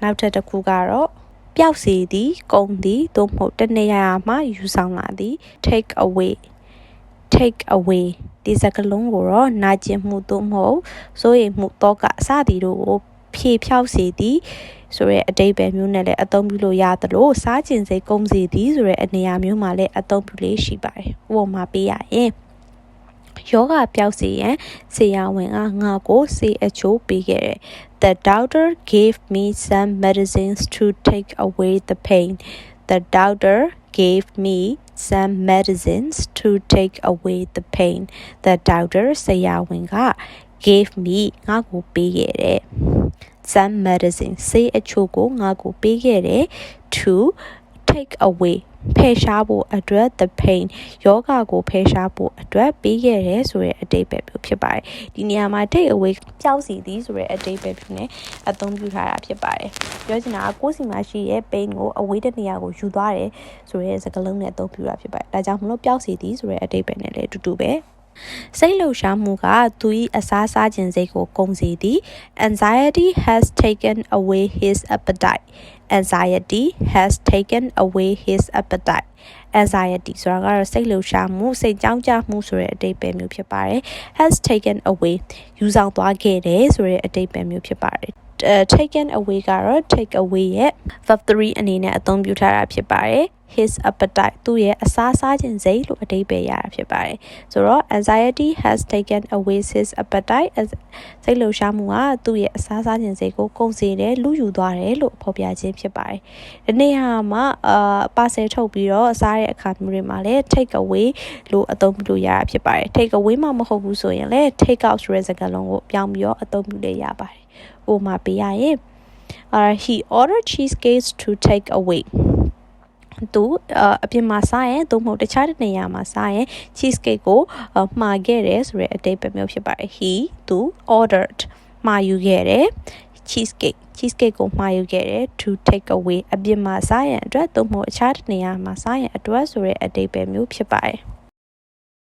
နောက်ထပ်တစ်ခုကတော့ပျောက်စေသည်ကုန်သည်သို့မဟုတ်တနေရာမှာယူဆောင်လာသည် take away ဒီစကားလုံးကိုတော့နာကျင်မှုသို့မဟုတ်စိုးရိမ်မှုတော့ကအစသည်တို့ကိုဖြေဖြောက်စေသည်ဆိုရဲအတိတ်ပဲမျိုးနဲ့လည်းအသုံးပြုလို့ရသလိုစားကျင်စိတ်ကုန်စေသည်ဆိုရဲအနေအမျိုးမှာလည်းအသုံးပြုလေးရှိပါတယ်ဥပမာပေးရရင်ယောဂပျောက်စေရန်ဆရာဝန်ကငါ့ကိုဆေးအချိုးပေးခဲ့တယ် The doctor gave me some medicines to take away the pain. The doctor gave me some medicines to take away the pain. The doctor ဆရာဝန်က gave me ငါ့ကိုပေးခဲ့တယ် some medicine ဆေးအချို့ကိုငါ့ကိုပေးခဲ့တယ် to take away ဖယ်ရှားဖို့အတွက် the pain ယောဂကိုဖယ်ရှားဖို့အတွက်ပေးခဲ့တယ်ဆိုတဲ့အဓိပ္ပာယ်မျိုးဖြစ်ပါတယ်ဒီနေရာမှာ take away ပျောက်စီသည်ဆိုတဲ့အဓိပ္ပာယ်မျိုးနဲ့အသုံးပြုထားတာဖြစ်ပါတယ်ပြောချင်တာကကိုယ်စီမှာရှိရဲ့ pain ကိုအဝေးတဲ့နေရာကိုယူသွားတယ်ဆိုတဲ့စကားလုံးနဲ့အသုံးပြုတာဖြစ်ပါတယ်ဒါကြောင့်မလို့ပျောက်စီသည်ဆိုတဲ့အဓိပ္ပာယ်နဲ့လည်းအတူတူပဲစိတ်လှုပ်ရှားမှုကသူ၏အစားစားခြင်းစိတ်ကိုကုန်စေသည် Anxiety has taken away his appetite. Anxiety has taken away his appetite. Anxiety ဆိုတာကတော့စိတ်လှုပ်ရှားမှုစိတ်ကြောင့်ကြမှုဆိုတဲ့အဓိပ္ပာယ်မျိုးဖြစ်ပါတယ် has taken away ယူဆောင်သွားခဲ့တယ်ဆိုတဲ့အဓိပ္ပာယ်မျိုးဖြစ်ပါတယ်taken away ကတော့ take away ရဲ့ verb 3အနေနဲ့အသုံးပြုထားတာဖြစ်ပါတယ် his appetite သူ့ရဲ့အစားစားခြင်းစိတ်လို့အဓိပ္ပာယ်ရတာဖြစ်ပါတယ်ဆိုတော့ anxiety has taken away his appetite စိတ်လှုပ်ရှားမှုကသူ့ရဲ့အစားစားခြင်းစိတ်ကိုကုန်စေတယ်လူယူသွားတယ်လို့ဖော်ပြခြင်းဖြစ်ပါတယ်ဒီနေ့ဟာမှာပါဆယ်ထုတ်ပြီးတော့စားတဲ့အခါမျိုးတွေမှာလည်း take away လို့အသုံးပြုလို့ရတာဖြစ်ပါတယ် take away မှမဟုတ်ဘူးဆိုရင်လည်း take out ဆိုတဲ့စကားလုံးကိုပြောင်းပြီးတော့အသုံးပြုလို့ရပါတယ်ဥပမာပေးရရင် he ordered cheesecakes to take away သူအပြင်မှာစားရင်သို့မဟုတ်တခြားနေရာမှာစားရင် cheesecake ကိုမှာခဲ့တယ်ဆိုတဲ့အဓိပ္ပာယ်မျိုးဖြစ်ပါတယ် he သူ ordered မှာယူခဲ့တယ် cheesecake ကိုမှာယူခဲ့တယ် to take away အပြင်မှာစားရင်အတွက်သို့မဟုတ်အခြားနေရာမှာစားရင်အတွက်ဆိုတဲ့အဓိပ္ပာယ်မျိုးဖြစ်ပါတယ်